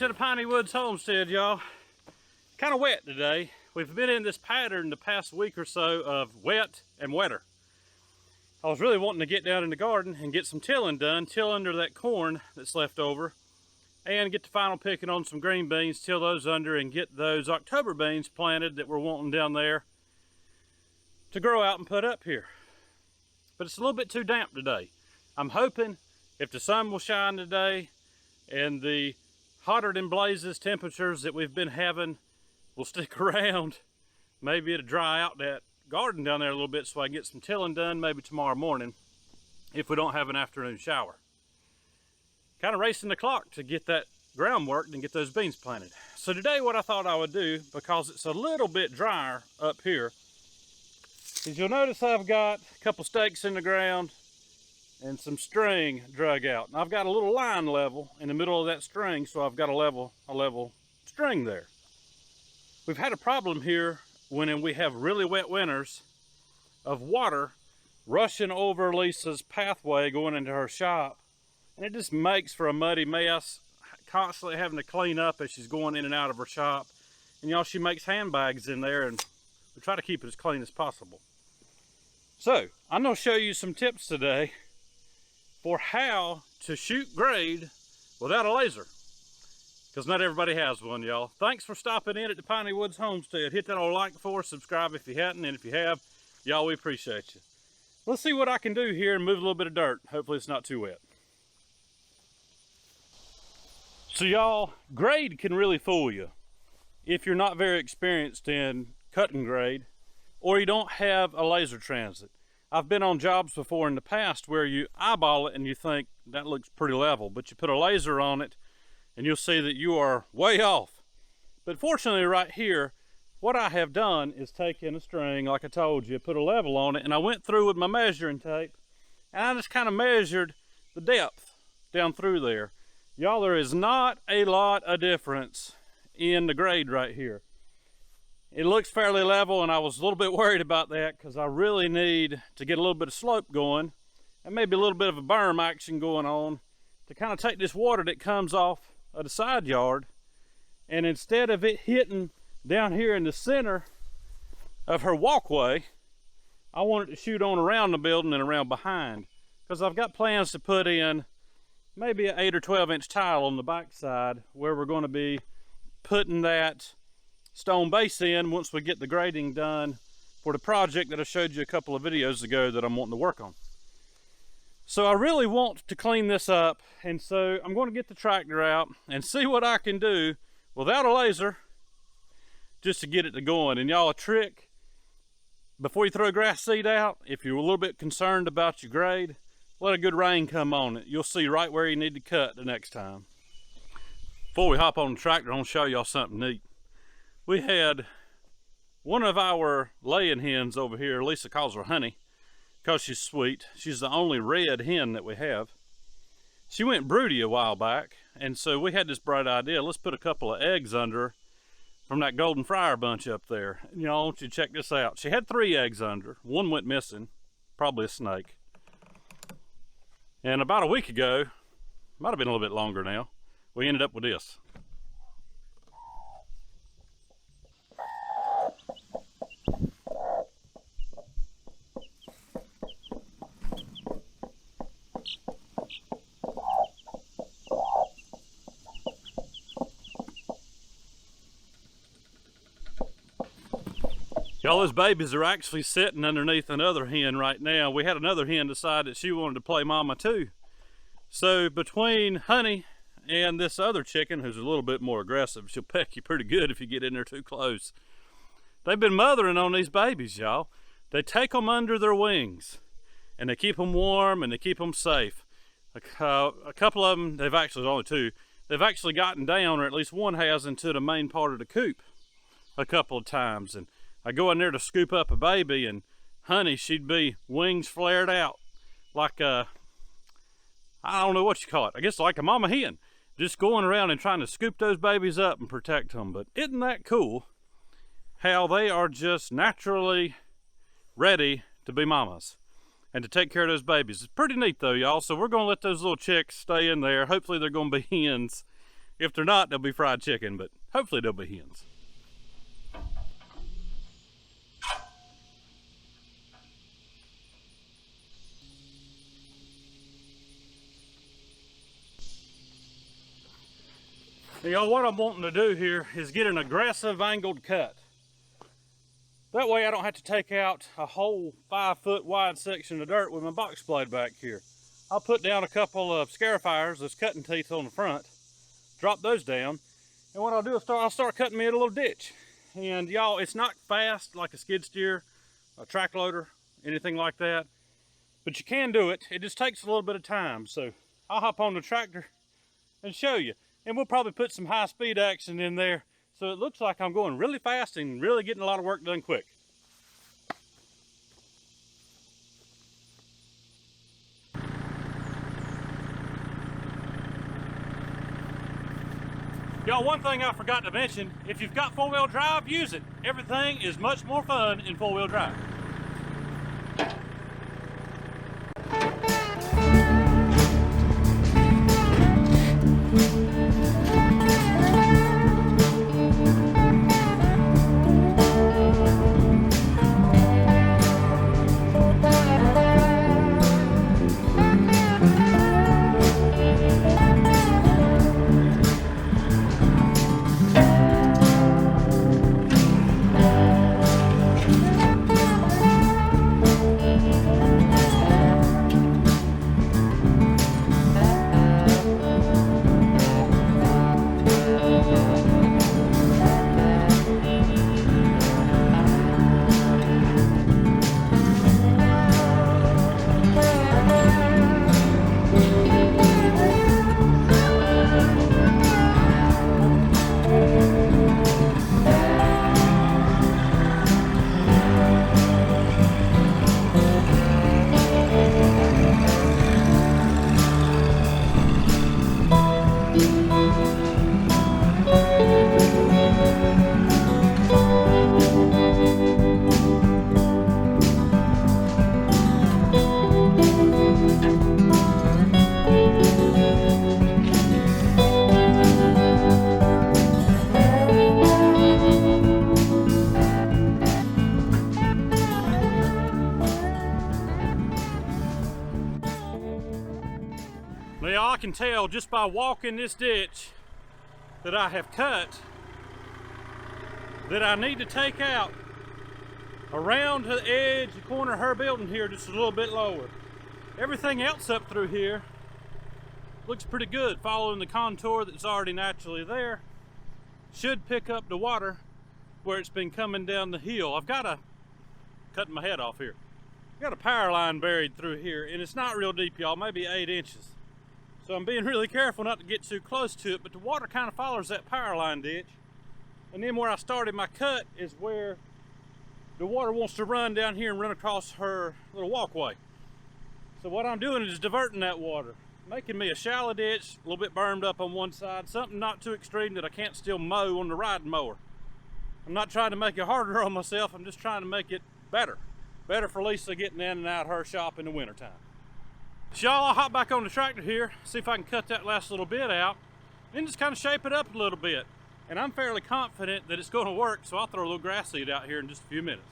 at the Piney Woods Homestead, y'all. Kind of wet today. We've been in this pattern the past week or so of wet and wetter. I was really wanting to get down in the garden and get some tilling done, till under that corn that's left over, and get the final picking on some green beans, till those under, and get those October beans planted that we're wanting down there to grow out and put up here. But it's a little bit too damp today. I'm hoping if the sun will shine today and the hotter than blazes temperatures that we've been having will stick around, maybe it'll dry out that garden down there a little bit so I can get some tilling done maybe tomorrow morning if we don't have an afternoon shower. Kind of racing the clock to get that ground worked and get those beans planted. So today what I thought I would do, because it's a little bit drier up here, is you'll notice I've got a couple stakes in the ground and some string drug out. And I've got a little line level in the middle of that string, so I've got a level string there. We've had a problem here when we have really wet winters of water rushing over Lisa's pathway going into her shop, and it just makes for a muddy mess, constantly having to clean up as she's going in and out of her shop. And y'all, she makes handbags in there, and we try to keep it as clean as possible. So I'm going to show you some tips today for how to shoot grade without a laser, because not everybody has one, y'all. Thanks for stopping in at the Piney Woods Homestead. Hit that old like for us, subscribe if you hadn't, and if you have, y'all, we appreciate you. Let's see what I can do here and move a little bit of dirt. Hopefully it's not too wet. So y'all, grade can really fool you if you're not very experienced in cutting grade, or you don't have a laser transit. I've been on jobs before in the past where you eyeball it and you think that looks pretty level, but you put a laser on it and you'll see that you are way off. But fortunately right here, what I have done is taken a string, like I told you, put a level on it, and I went through with my measuring tape and I just kind of measured the depth down through there. Y'all, there is not a lot of difference in the grade right here. It looks fairly level, and I was a little bit worried about that because I really need to get a little bit of slope going and maybe a little bit of a berm action going on to kind of take this water that comes off of the side yard, and instead of it hitting down here in the center of her walkway, I want it to shoot on around the building and around behind, because I've got plans to put in maybe an 8 or 12 inch tile on the back side where we're going to be putting that stone base in once we get the grading done for the project that I showed you a couple of videos ago that I'm wanting to work on. So I really want to clean this up, and so I'm going to get the tractor out and see what I can do without a laser just to get it to going. And y'all, a trick before you throw grass seed out, if you're a little bit concerned about your grade, let a good rain come on it. You'll see right where you need to cut the next time. Before we hop on the tractor, I want to show y'all something neat. We had one of our laying hens over here. Lisa calls her Honey because she's sweet. She's the only red hen that we have. She went broody a while back, and so we had this bright idea. Let's put a couple of eggs under her from that golden friar bunch up there. And y'all, I want you to check this out. She had 3 eggs under. One went missing, probably a snake. And about a week ago, might have been a little bit longer now, we ended up with this. Y'all, those babies are actually sitting underneath another hen right now. We had another hen decide that she wanted to play mama too. So between Honey and this other chicken, who's a little bit more aggressive, she'll peck you pretty good if you get in there too close. They've been mothering on these babies, y'all. They take them under their wings and they keep them warm and they keep them safe. A couple of them, there's only 2, they've actually gotten down, or at least one has, into the main part of the coop a couple of times. And I go in there to scoop up a baby, and Honey, she'd be wings flared out like I don't know what you call it. I guess like a mama hen, just going around and trying to scoop those babies up and protect them. But isn't that cool how they are just naturally ready to be mamas and to take care of those babies? It's pretty neat though, y'all. So we're gonna let those little chicks stay in there. Hopefully they're gonna be hens, If they're not, they'll be fried chicken, but hopefully they'll be hens. Now, y'all, what I'm wanting to do here is get an aggressive angled cut. That way I don't have to take out a whole 5-foot wide section of dirt with my box blade back here. I'll put down a couple of scarifiers, those cutting teeth on the front, drop those down, and what I'll do is I'll start cutting me a little ditch. And y'all, it's not fast like a skid steer, a track loader, anything like that, but you can do it. It just takes a little bit of time. So I'll hop on the tractor and show you. And we'll probably put some high-speed action in there so it looks like I'm going really fast and really getting a lot of work done quick. Y'all, one thing I forgot to mention, if you've got 4-wheel drive, use it. Everything is much more fun in 4-wheel drive. Now I can tell just by walking this ditch that I have cut that I need to take out around the edge, the corner of her building here, just a little bit lower. Everything else up through here looks pretty good, following the contour that's already naturally there. Should pick up the water where it's been coming down the hill. I've got cutting my head off here. I've got a power line buried through here, and it's not real deep, y'all, maybe 8 inches. So I'm being really careful not to get too close to it, but the water kind of follows that power line ditch. And then where I started my cut is where the water wants to run down here and run across her little walkway. So what I'm doing is diverting that water, making me a shallow ditch, a little bit burned up on one side, something not too extreme that I can't still mow on the riding mower. I'm not trying to make it harder on myself, I'm just trying to make it better. Better for Lisa getting in and out of her shop in the wintertime. So y'all, I'll hop back on the tractor here, see if I can cut that last little bit out, and just kind of shape it up a little bit. And I'm fairly confident that it's going to work, so I'll throw a little grass seed out here in just a few minutes.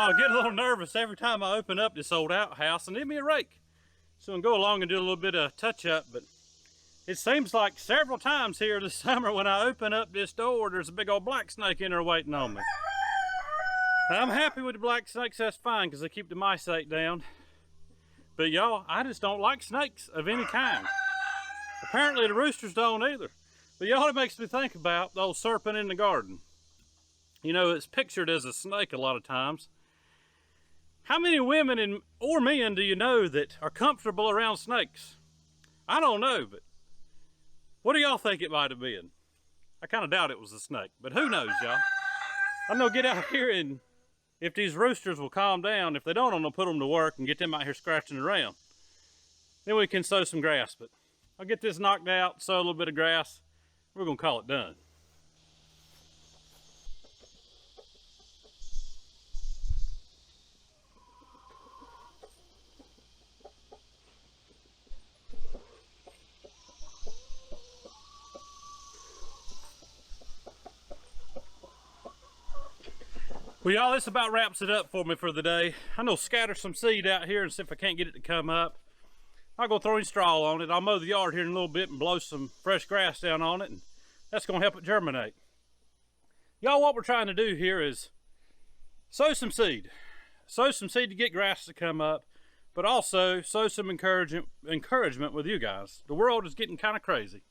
Y'all, I get a little nervous every time I open up this old outhouse and need me a rake. So I can go along and do a little bit of touch up, but it seems like several times here this summer when I open up this door, there's a big old black snake in there waiting on me. I'm happy with the black snakes, that's fine, because they keep the mice ate down. But y'all, I just don't like snakes of any kind. Apparently the roosters don't either. But y'all, it makes me think about the old serpent in the garden. You know, it's pictured as a snake a lot of times. How many women or men do you know that are comfortable around snakes? I don't know, but what do y'all think it might have been? I kind of doubt it was a snake, but who knows, y'all? I'm gonna get out here, and if these roosters will calm down, if they don't, I'm gonna put them to work and get them out here scratching around. Then we can sow some grass, but I'll get this knocked out, sow a little bit of grass. We're gonna call it done. Well, y'all, this about wraps it up for me for the day. I'm gonna scatter some seed out here and see if I can't get it to come up. I'll go throw any straw on it. I'll mow the yard here in a little bit and blow some fresh grass down on it, and that's gonna help it germinate. Y'all, what we're trying to do here is sow some seed. Sow some seed to get grass to come up, but also sow some encouragement with you guys. The world is getting kind of crazy.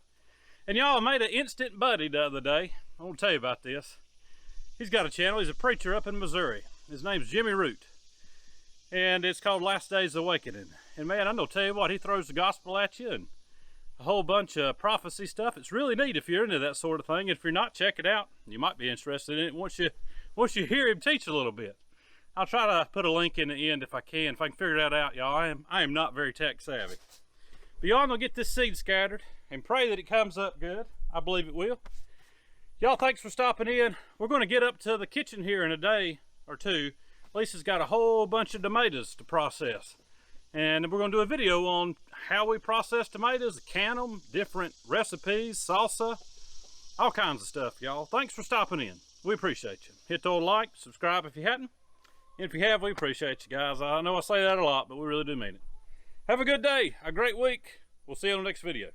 And y'all, I made an instant buddy the other day. I want to tell you about this. He's got a channel. He's a preacher up in Missouri. His name's Jimmy Root. And it's called Last Days Awakening. And man, I'm gonna tell you what, he throws the gospel at you and a whole bunch of prophecy stuff. It's really neat if you're into that sort of thing. If you're not, check it out. You might be interested in it once you hear him teach a little bit. I'll try to put a link in the end if I can figure that out, y'all. I am not very tech savvy. But y'all, I'm gonna get this seed scattered and pray that it comes up good. I believe it will. Y'all, thanks for stopping in. We're going to get up to the kitchen here in a day or two. Lisa's got a whole bunch of tomatoes to process. And we're going to do a video on how we process tomatoes, can them, different recipes, salsa, all kinds of stuff, y'all. Thanks for stopping in. We appreciate you. Hit the old like, subscribe if you hadn't. And if you have, we appreciate you guys. I know I say that a lot, but we really do mean it. Have a good day, a great week. We'll see you on the next video.